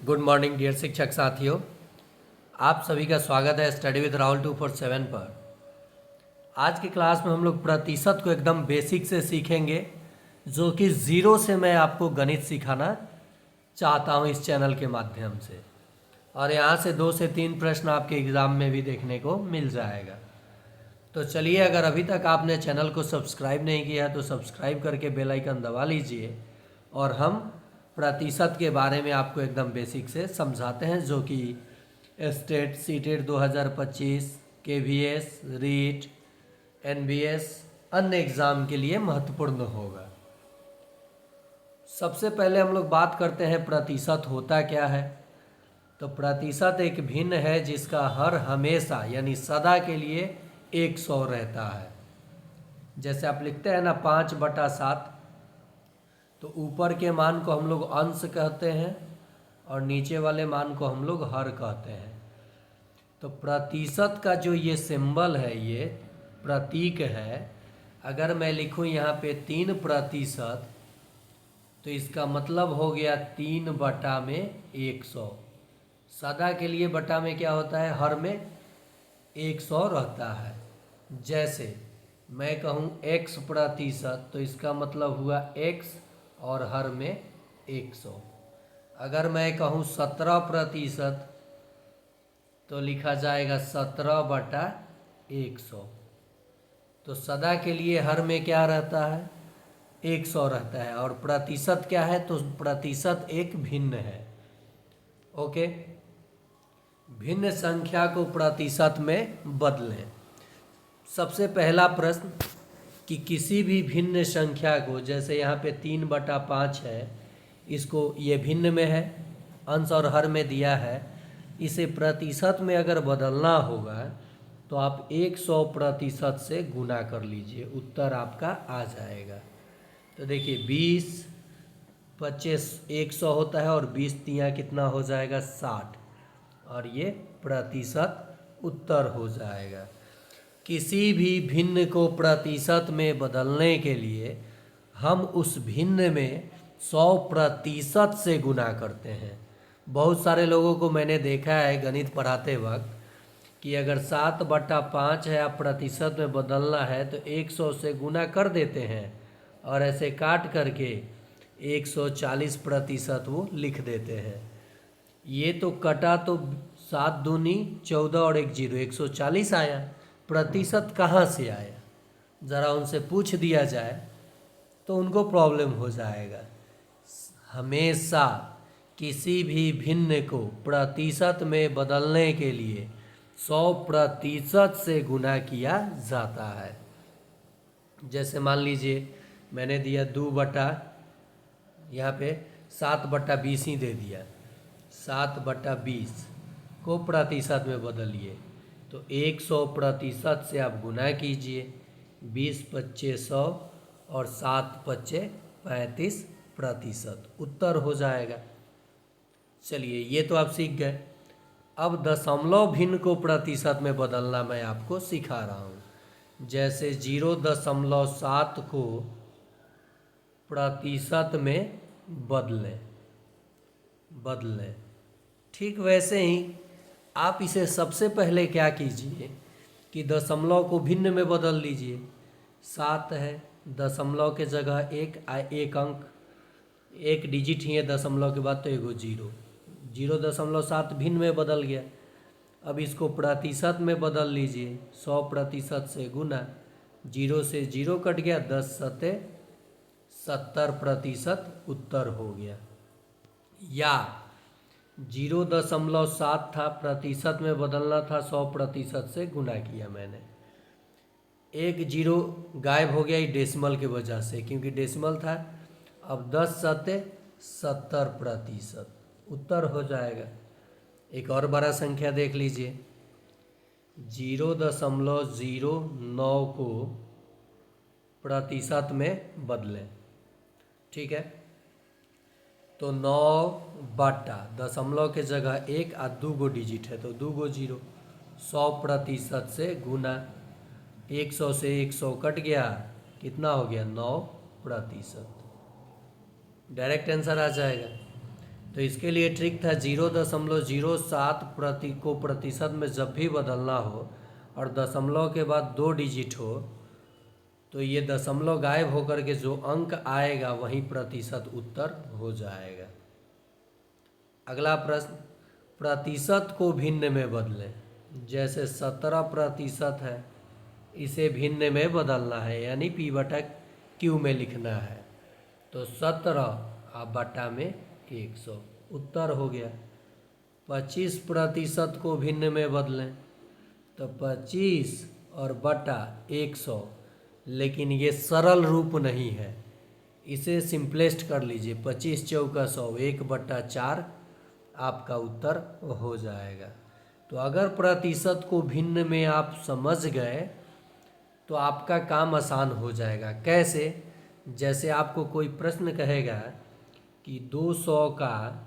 Good morning dear शिक्षक साथियों, आप सभी का स्वागत है स्टडी विद राहुल 247 पर। आज की क्लास में हम लोग प्रतिशत को एकदम बेसिक से सीखेंगे, जो कि ज़ीरो से मैं आपको गणित सिखाना चाहता हूं इस चैनल के माध्यम से। और यहाँ से 2 से 3 प्रश्न आपके एग्ज़ाम में भी देखने को मिल जाएगा। तो चलिए, अगर अभी तक आपने चैनल को सब्सक्राइब नहीं किया है तो सब्सक्राइब करके बेल आइकन दबा लीजिए और हम प्रतिशत के बारे में आपको एकदम बेसिक से समझाते हैं, जो कि state, CTET 2025, KVS, REET, NBS अन्य एग्ज़ाम के लिए महत्वपूर्ण होगा। सबसे पहले हम लोग बात करते हैं प्रतिशत होता क्या है। तो प्रतिशत एक भिन्न है जिसका हर हमेशा यानी सदा के लिए 100 रहता है। जैसे आप लिखते हैं ना 5/7, तो ऊपर के मान को हम लोग अंश कहते हैं और नीचे वाले मान को हम लोग हर कहते हैं। तो प्रतिशत का जो ये सिंबल है, ये प्रतीक है, अगर मैं लिखूं यहाँ पे 3%, तो इसका मतलब हो गया 3/100। सदा के लिए बटा में क्या होता है, हर में 100 रहता है। जैसे मैं कहूँ x%, तो इसका मतलब हुआ x और हर में 100। अगर मैं कहूँ 17%, तो लिखा जाएगा 17/100। तो सदा के लिए हर में क्या रहता है, 100 रहता है। और प्रतिशत क्या है, तो प्रतिशत एक भिन्न है। ओके, भिन्न संख्या को प्रतिशत में बदलें। सबसे पहला प्रश्न कि किसी भी भिन्न संख्या को, जैसे यहाँ पे 3/5 है, इसको ये भिन्न में है, अंश और हर में दिया है, इसे प्रतिशत में अगर बदलना होगा तो आप 100% से गुना कर लीजिए, उत्तर आपका आ जाएगा। तो देखिए 20, 25 100 होता है और 20 तिया कितना हो जाएगा, 60, और ये प्रतिशत उत्तर हो जाएगा। किसी भी भिन्न को प्रतिशत में बदलने के लिए हम उस भिन्न में 100% से गुना करते हैं। बहुत सारे लोगों को मैंने देखा है गणित पढ़ाते वक्त कि अगर 7/5 है, आप प्रतिशत में बदलना है तो 100 से गुना कर देते हैं और ऐसे काट करके 140% वो लिख देते हैं। ये तो कटा तो 7 दूनी 14 और 1 0, 140 आया, प्रतिशत कहाँ से आया? ज़रा उनसे पूछ दिया जाए तो उनको प्रॉब्लम हो जाएगा। हमेशा किसी भी भिन्न को प्रतिशत में बदलने के लिए 100% से गुना किया जाता है। जैसे मान लीजिए मैंने दिया 2 बटा, यहाँ पे 7/20 ही दे दिया, 7/20 को प्रतिशत में बदलिए तो 100% से आप गुना कीजिए, 20×5 100 और 7×5 35%, उत्तर हो जाएगा। चलिए, ये तो आप सीख गए। अब दशमलव भिन्न को प्रतिशत में बदलना मैं आपको सिखा रहा हूँ। जैसे 0.7 को प्रतिशत में बदलें, ठीक वैसे ही आप इसे सबसे पहले क्या कीजिए कि दशमलव को भिन्न में बदल लीजिए। 7 है, दशमलव के जगह एक अंक, एक डिजिट ही है दशमलव के बाद, तो एगो 0, 0.7 भिन्न में बदल गया। अब इसको प्रतिशत में बदल लीजिए, 100% से गुना, 0 से 0 कट गया, 10 सते 70%, उत्तर हो गया। या 0.7 था, प्रतिशत में बदलना था, 100% से गुना किया मैंने, एक 0 गायब हो गया डेसिमल की वजह से, क्योंकि डेसिमल था। अब 10 सते 70%, उत्तर हो जाएगा। एक और बड़ा संख्या देख लीजिए, 0.09 को प्रतिशत में बदलें, ठीक है। तो 9 दशमलव के जगह 1 और 2 गो डिजिट है तो 2 गो 0, 100% से गुना, 100 से 100 कट गया, कितना हो गया, 9%, डायरेक्ट आंसर आ जाएगा। तो इसके लिए ट्रिक था 0.07 को प्रतिशत में जब भी बदलना हो और दशमलव के बाद 2 डिजिट हो तो ये दशमलव गायब होकर के जो अंक आएगा वही प्रतिशत उत्तर हो जाएगा। अगला प्रश्न, प्रतिशत को भिन्न में बदलें। जैसे 17% है, इसे भिन्न में बदलना है यानी P/Q में लिखना है। तो 17 बटा में 100 उत्तर हो गया। 25% को भिन्न में बदलें तो 25 और बटा 100, लेकिन ये सरल रूप नहीं है, इसे सिंपलेस्ट कर लीजिए। 25 चौका 100, 1/4 आपका उत्तर हो जाएगा। तो अगर प्रतिशत को भिन्न में आप समझ गए तो आपका काम आसान हो जाएगा। कैसे? जैसे आपको कोई प्रश्न कहेगा कि 200 का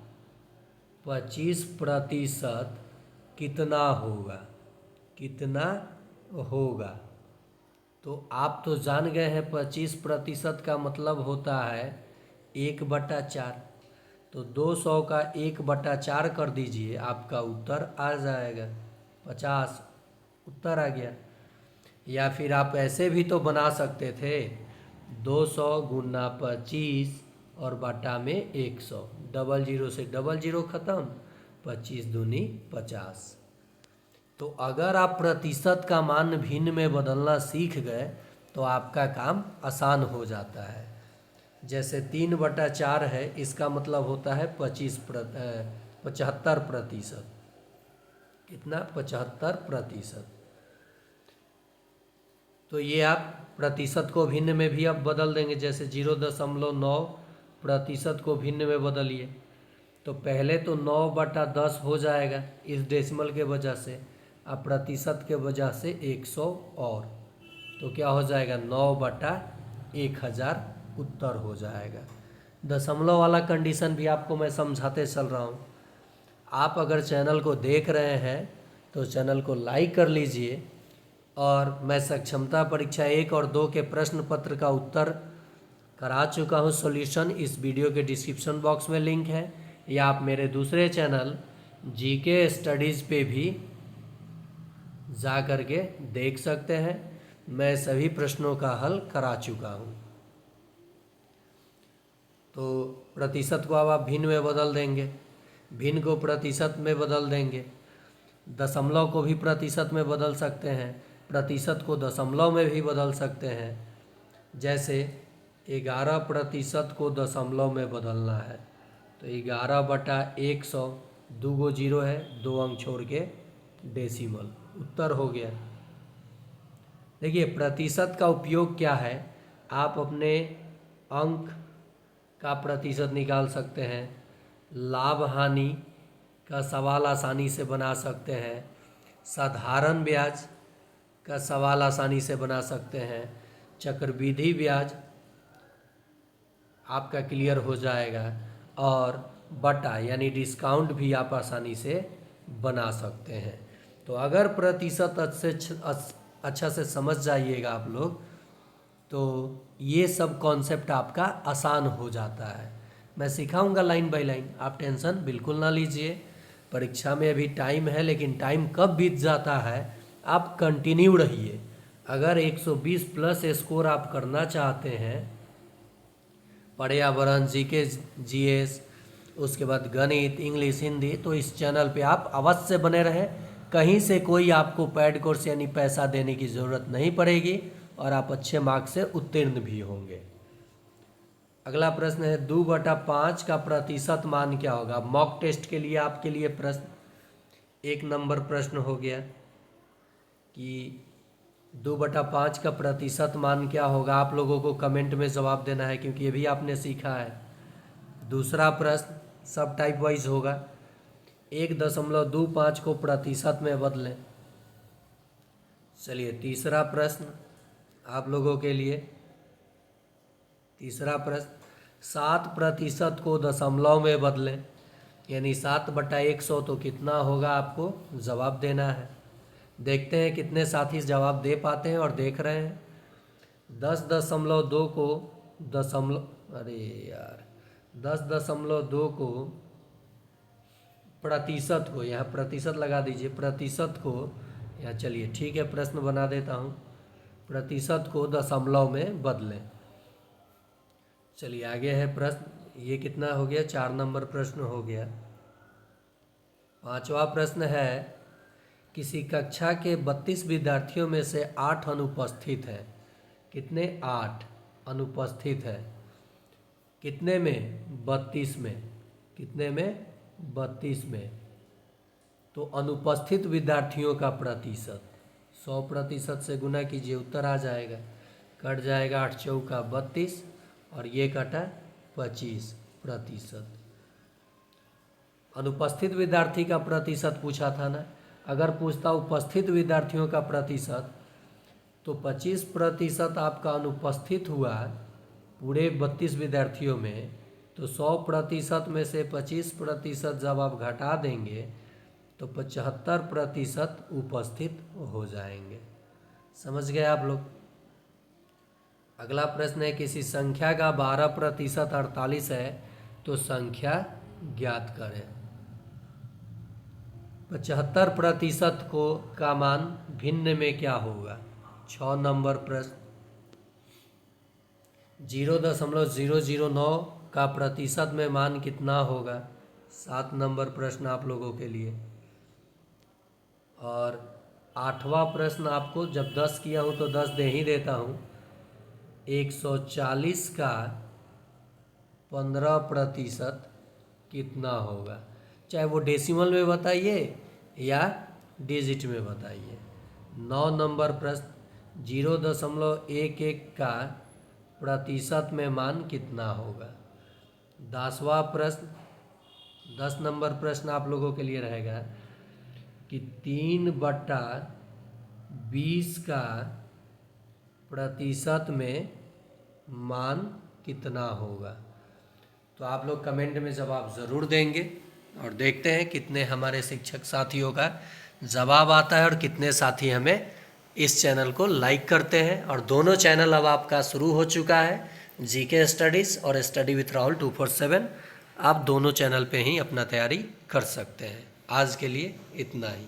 25% कितना होगा, कितना होगा, तो आप तो जान गए हैं 25% का मतलब होता है 1/4। तो 200 का 1/4 कर दीजिए, आपका उत्तर आ जाएगा 50, उत्तर आ गया। या फिर आप ऐसे भी तो बना सकते थे 200 गुना 25 और बटा में 100, 00 से 00 खत्म, 25 दूनी 50। तो अगर आप प्रतिशत का मान भिन्न में बदलना सीख गए तो आपका काम आसान हो जाता है। जैसे 3/4 है, इसका मतलब होता है 75%। कितना? 75%। तो ये आप प्रतिशत को भिन्न में भी अब बदल देंगे। जैसे 0.9% को भिन्न में बदलिए तो पहले तो 9/10 हो जाएगा इस डेसिमल के वजह से, अब प्रतिशत के वजह से 100 और, तो क्या हो जाएगा 9/1000 उत्तर हो जाएगा। दशमलव वाला कंडीशन भी आपको मैं समझाते चल रहा हूँ। आप अगर चैनल को देख रहे हैं तो चैनल को लाइक कर लीजिए। और मैं सक्षमता परीक्षा 1 और 2 के प्रश्न पत्र का उत्तर करा चुका हूँ सॉल्यूशन, इस वीडियो के डिस्क्रिप्शन बॉक्स में लिंक है, या आप मेरे दूसरे चैनल जीके स्टडीज़ पे भी जा कर के देख सकते हैं। मैं सभी प्रश्नों का हल करा चुका हूँ। तो प्रतिशत को अब आप भिन्न में बदल देंगे, भिन्न को प्रतिशत में बदल देंगे, दशमलव को भी प्रतिशत में बदल सकते हैं, प्रतिशत को दशमलव में भी बदल सकते हैं। जैसे 11% को दशमलव में बदलना है तो 11/100, 2 जीरो है, 2 अंक छोड़ के डेसिमल, उत्तर हो गया। देखिए प्रतिशत का उपयोग क्या है, आप अपने अंक का प्रतिशत निकाल सकते हैं, लाभ हानि का सवाल आसानी से बना सकते हैं, साधारण ब्याज का सवाल आसानी से बना सकते हैं, चक्रवृद्धि ब्याज आपका क्लियर हो जाएगा, और बटा यानी डिस्काउंट भी आप आसानी से बना सकते हैं। तो अगर प्रतिशत अच्छा से समझ जाइएगा आप लोग तो ये सब कॉन्सेप्ट आपका आसान हो जाता है। मैं सिखाऊंगा लाइन बाय लाइन, आप टेंशन बिल्कुल ना लीजिए। परीक्षा में अभी टाइम है, लेकिन टाइम कब बीत जाता है, आप कंटिन्यू रहिए। अगर 120 प्लस स्कोर आप करना चाहते हैं, पर्यावरण, जीके, जीएस, उसके बाद गणित, इंग्लिश, हिंदी, तो इस चैनल पे आप अवश्य बने रहें। कहीं से कोई आपको पेड कोर्स यानी पैसा देने की ज़रूरत नहीं पड़ेगी और आप अच्छे मार्क्स से उत्तीर्ण भी होंगे। अगला प्रश्न है 2/5 का प्रतिशत मान क्या होगा। मॉक टेस्ट के लिए आपके लिए प्रश्न 1 नंबर प्रश्न हो गया कि 2/5 का प्रतिशत मान क्या होगा। आप लोगों को कमेंट में जवाब देना है क्योंकि ये भी आपने सीखा है। दूसरा प्रश्न सब टाइप वाइज होगा, 1.25 को प्रतिशत में बदलें। चलिए तीसरा प्रश्न आप लोगों के लिए, तीसरा प्रश्न 7% को दशमलव में बदलें, यानी 7/100 तो कितना होगा, आपको जवाब देना है। देखते हैं कितने साथी जवाब दे पाते हैं और देख रहे हैं। 10.2 को 10.2 को प्रतिशत को, यहाँ प्रतिशत लगा दीजिए, प्रतिशत को यहाँ, चलिए ठीक है प्रश्न बना देता हूँ, प्रतिशत को दशमलव में बदलें। चलिए आगे है प्रश्न, ये कितना हो गया, 4 नंबर प्रश्न हो गया। 5वां प्रश्न है, किसी कक्षा के 32 विद्यार्थियों में से 8 अनुपस्थित हैं। कितने? 8 अनुपस्थित है। कितने में? 32 में। कितने में? 32 में। तो अनुपस्थित विद्यार्थियों का प्रतिशत 100% से गुना कीजिए, उत्तर आ जाएगा, कट जाएगा 8 चौका 32 और ये कटा 25%। अनुपस्थित विद्यार्थी का प्रतिशत पूछा था ना, अगर पूछता उपस्थित विद्यार्थियों का प्रतिशत तो 25% आपका अनुपस्थित हुआ पूरे 32 विद्यार्थियों में, तो 100% में से 25% जब आप घटा देंगे तो 75% उपस्थित हो जाएंगे। समझ गए आप लोग? अगला प्रश्न है, किसी संख्या का 12% 48 है तो संख्या ज्ञात करें। 75% को का मान भिन्न में क्या होगा? 6 नंबर प्रश्न। 0.009 का प्रतिशत में मान कितना होगा? 7 नंबर प्रश्न आप लोगों के लिए। और 8वां प्रश्न आपको जब 10 किया हूँ तो 10 दे ही देता हूँ। 140 का 15% कितना होगा? चाहे वो डेसिमल में बताइए या डिजिट में बताइए। 9 नंबर प्रश्न, 0.11 का प्रतिशत में मान कितना होगा? 10वां प्रश्न, 10 नंबर प्रश्न आप लोगों के लिए रहेगा कि 3/20 का प्रतिशत में मान कितना होगा? तो आप लोग कमेंट में जवाब ज़रूर देंगे और देखते हैं कितने हमारे शिक्षक साथियों का जवाब आता है और कितने साथी हमें इस चैनल को लाइक करते हैं। और दोनों चैनल अब आपका शुरू हो चुका है, जीके स्टडीज़ और स्टडी विथ राहुल 247। आप दोनों चैनल पे ही अपना तैयारी कर सकते हैं। आज के लिए इतना ही।